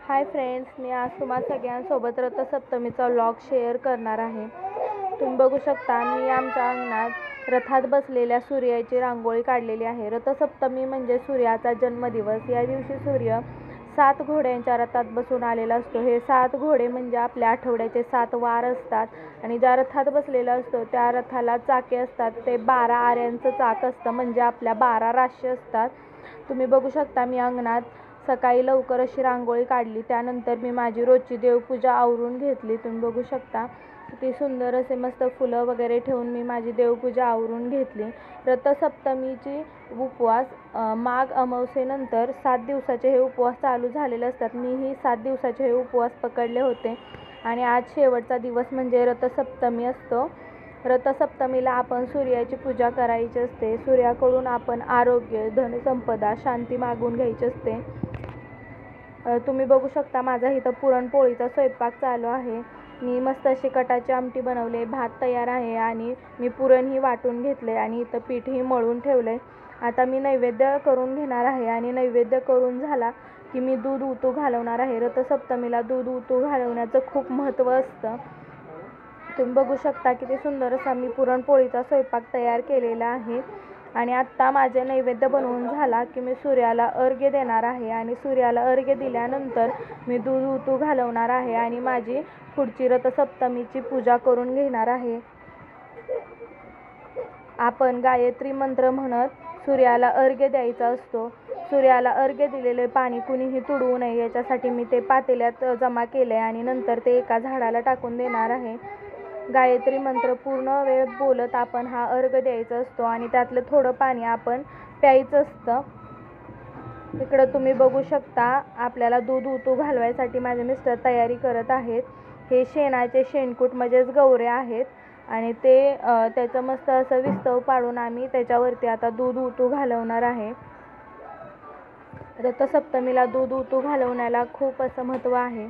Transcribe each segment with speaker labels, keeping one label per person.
Speaker 1: Hi friends, मी आज तुम्हा सगळ्यांसोबत रथसप्तमीचा व्लॉग शेअर करणार आहे. तुम्ही बघू शकता मी आमच्या अंगणात रथात बसलेल्या सूर्याची रांगोळी काढलेली आहे. रथसप्तमी म्हणजे सूर्याचा जन्मदिवस. या दिवशी सूर्य 7 घोड्यांच्या रथात बसून आलेला असतो. हे 7 घोडे म्हणजे आपल्या आठवड्याचे 7 वार असतात आणि ज्या रथात बसलेला असतो त्या रथाला चाके असतात. ते 12 आऱ्यांचं चाक असतं, म्हणजे आपल्या 12 राशी असतात. तुम्ही बघू शकता मी अंगणात सकाळी लवकर अशी रांगोळी काढली. त्यानंतर मी माझी रोजची देवपूजा आवरून घेतली. तुम्ही बघू शकता किती सुंदर असे मस्त फुलं वगैरे ठेवून मी माझी देवपूजा आवरून घेतली. रथसप्तमीची उपवास माघ अमावस्येनंतर 7 दिवसाचे हे उपवास चालू झालेले असतात. मीही 7 दिवसाचे हे उपवास पकडले होते आणि आज शेवटचा दिवस म्हणजे रथसप्तमी असतो. रथसप्तमीला आपण सूर्याची पूजा करायची असते. सूर्याकडून आपण आरोग्य, धनसंपदा, शांती मागून घ्यायची असते. तुम्ही बघू शकता माझा इथं पुरणपोळीचा स्वयंपाक चालू आहे. मी मस्त अशी कटाची आमटी बनवले, भात तयार आहे आणि मी पुरणही वाटून घेतले आणि इथं पीठही मळून ठेवले. आता मी नैवेद्य करून घेणार आहे आणि नैवेद्य करून झाला की मी दूध उतू घालवणार आहे. रथसप्तमीला दूध उतू घालवण्याचं खूप महत्त्व असतं. तुम्ही बघू शकता किती सुंदर असा मी पुरणपोळीचा स्वयंपाक तयार केलेला आहे आणि आत्ता माझे नैवेद्य बनवून झाला की मी सूर्याला अर्घ्य देणार आहे आणि सूर्याला अर्घ्य दिल्यानंतर मी दूध उतू घालवणार आहे आणि माझी पुढची रथसप्तमीची पूजा करून घेणार आहे. आपण गायत्री मंत्र म्हणत सूर्याला अर्घ्य द्यायचा असतो. सूर्याला अर्घ्य दिलेले पाणी कुणीही तुडवू नये याच्यासाठी मी ते पातेल्यात जमा केले आणि नंतर ते एका झाडाला टाकून देणार आहे. गायत्री मंत्र पूर्ण वेळ बोलत आपण हा अर्घ्य द्यायचा असतो आणि त्यातलं थोडं पाणी आपण प्यायचं असतं. इकडं तुम्ही बघू शकता आपल्याला दूध उतू घालवायसाठी माझे मिस्टर तयारी करत आहेत. हे शेणाचे शेणकूट म्हणजेच गवरे आहेत आणि ते त्याचं मस्त असं विस्तव पाडून आम्ही त्याच्यावरती आता दूध उतू घालवणार आहे. रथसप्तमीला दूध उतू घालवण्याला खूप असं महत्त्व आहे.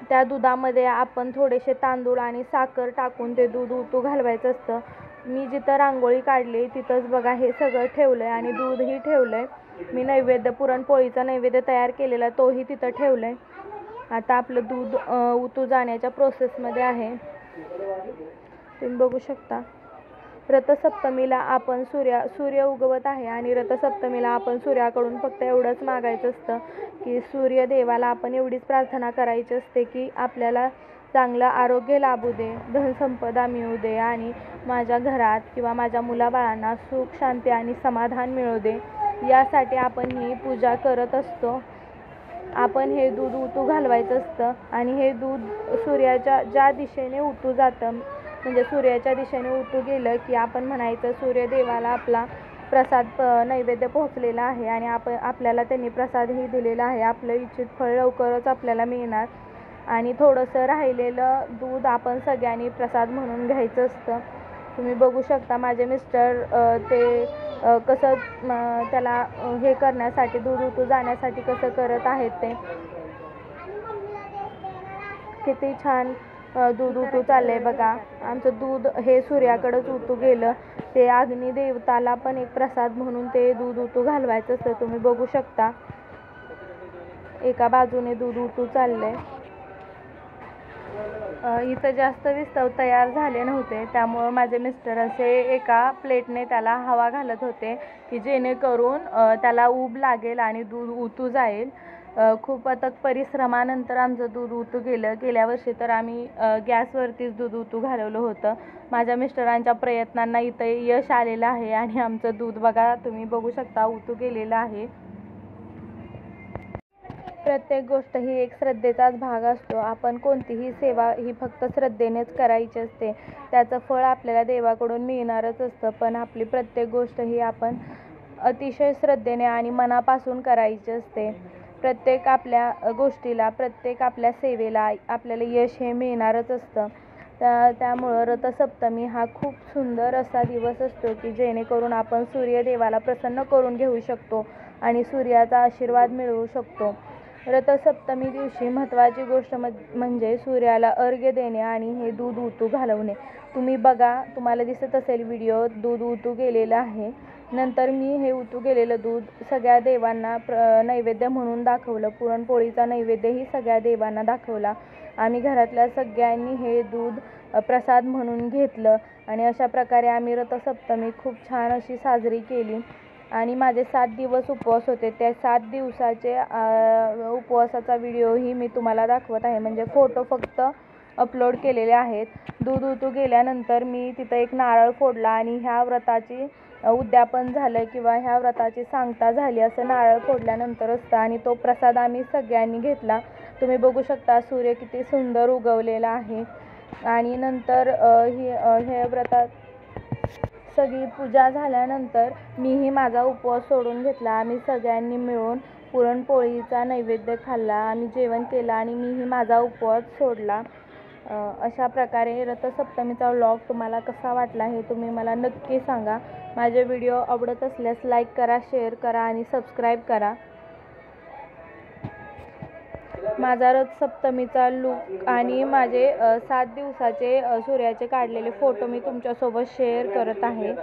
Speaker 1: त्या दुधामध्ये आपण थोडेसे तांदूळ आणि साखर टाकून ते दूध उतू घालवायचं असतं. मी जिथं रांगोळी काढली तिथंच बघा हे सगळं ठेवलं आहे आणि दूधही ठेवलं आहे. मी नैवेद्य पुरणपोळीचा नैवेद्य तयार केलेला तोही तिथं ठेवलं आहे. आता आपलं दूध उतू जाण्याच्या प्रोसेसमध्ये आहे. तुम्ही बघू शकता रथसप्तमीला आपण सूर्य उगवत आहे आणि रथसप्तमीला आपण सूर्याकडून फक्त एवढंच मागायचं असतं की सूर्यदेवाला आपण एवढीच प्रार्थना करायची असते की आपल्याला चांगलं आरोग्य लाभू दे, धनसंपदा मिळू दे आणि माझ्या घरात किंवा माझ्या मुलाबाळांना सुख, शांती आणि समाधान मिळू दे. यासाठी आपण ही पूजा करत असतो. आपण हे दूध उतू घालवायचं असतं आणि हे दूध सूर्याच्या ज्या दिशेने उतू जातं म्हणजे सूर्याच्या दिशेने उतू गेलं की आपण म्हणायचं सूर्यदेवाला आपला प्रसाद नैवेद्य पोहोचलेला आहे आणि आपल्याला त्यांनी प्रसादही दिलेला आहे. आपलं इच्छित फळ लवकरच आपल्याला मिळणार आणि थोडंसं राहिलेलं दूध आपण सगळ्यांनी प्रसाद म्हणून घ्यायचं असतं. तुम्ही बघू शकता माझे मिस्टर ते कसं त्याला हे करण्यासाठी दूध उतू जाण्यासाठी कसं करत आहेत ते. किती छान दूध उतू चाललंय बघा. आमचं दूध हे सूर्याकडेच उतू गेलं. ते अग्निदेवताला पण एक प्रसाद म्हणून ते दूध उतू घालवायचं असतं. तुम्ही बघू शकता एका बाजूने दूध उतू चाललंय. इथं जास्त विस्तव तयार झाले नव्हते त्यामुळं माझे मिस्टर असे एका प्लेटने त्याला हवा घालत होते की जेणेकरून त्याला ऊब लागेल आणि दूध उतू जाईल. खूप अथक परिश्रमानंतर आमचं दूध उतू गेलं. गेल्या वर्षी तर आम्ही गॅसवरतीच दूध उतू घालवलं होतं. माझ्या मिस्टरांच्या प्रयत्नांना इथं यश आलेलं आहे आणि आमचं दूध बघा तुम्ही बघू शकता उतू गेलेलं आहे. प्रत्येक गोष्ट ही एक श्रद्धेचाच भाग असतो. आपण कोणतीही सेवा ही फक्त श्रद्धेनेच करायची असते. त्याचं फळ आपल्याला देवाकडून मिळणारच असतं. पण आपली प्रत्येक गोष्ट ही आपण अतिशय श्रद्धेने आणि मनापासून करायची असते. प्रत्येक आपल्या गोष्टीला, प्रत्येक आपल्या सेवेला आपल्याला यश हे मिळणारच असतं. त्यामुळं रथसप्तमी हा खूप सुंदर असा दिवस असतो की जेणेकरून आपण सूर्यदेवाला प्रसन्न करून घेऊ शकतो आणि सूर्याचा आशीर्वाद मिळवू शकतो. रथसप्तमी दिवशी महत्त्वाची गोष्ट म्हणजे सूर्याला अर्घ्य देणे आणि हे दूध उतू घालवणे. तुम्ही बघा, तुम्हाला दिसत असेल व्हिडिओ, दूध उतू गेलेलं आहे. नंतर मी हे उतू गेलेलं दूध सगळ्या देवांना नैवेद्य म्हणून दाखवलं. पुरणपोळीचा नैवेद्यही सगळ्या देवांना दाखवला. आम्ही घरातल्या सगळ्यांनी हे दूध प्रसाद म्हणून घेतलं आणि अशा प्रकारे आम्ही रथसप्तमी खूप छान अशी साजरी केली. आणि माझे 7 दिवस उपवास होते. त्या 7 दिवसाचे उपवासाचा व्हिडिओही मी तुम्हाला दाखवत आहे, म्हणजे फोटो फक्त अपलोड केलेले आहेत. दूध उतू गेल्यानंतर मी तिथं एक नारळ फोडला आणि ह्या व्रताची उद्यापन झालं किंवा ह्या व्रताची सांगता झाली असं नारळ फोडल्यानंतर असतं. आणि तो प्रसाद आम्ही सगळ्यांनी घेतला. तुम्ही बघू शकता सूर्य किती सुंदर उगवलेला आहे. आणि नंतर हे व्रतात सगळी पूजा झाल्यानंतर मीही माझा उपवास सोडून घेतला. आम्ही सगळ्यांनी मिळून पुरणपोळीचा नैवेद्य खाल्ला, आम्ही जेवण केलं आणि मीही माझा उपवास सोडला. अशा प्रकारे रथसप्तमीचा व्लॉग तुम्हाला कसा वाटला हे तुम्ही मला नक्की सांगा. माझे व्हिडिओ आवडत असल्यास लाईक करा, शेअर करा आणि सबस्क्राईब करा. माझा रथसप्तमीचा लूक आणि माझे 7 दिवसाचे सूर्याचे काढलेले फोटो मी तुमच्यासोबत शेअर करत आहे.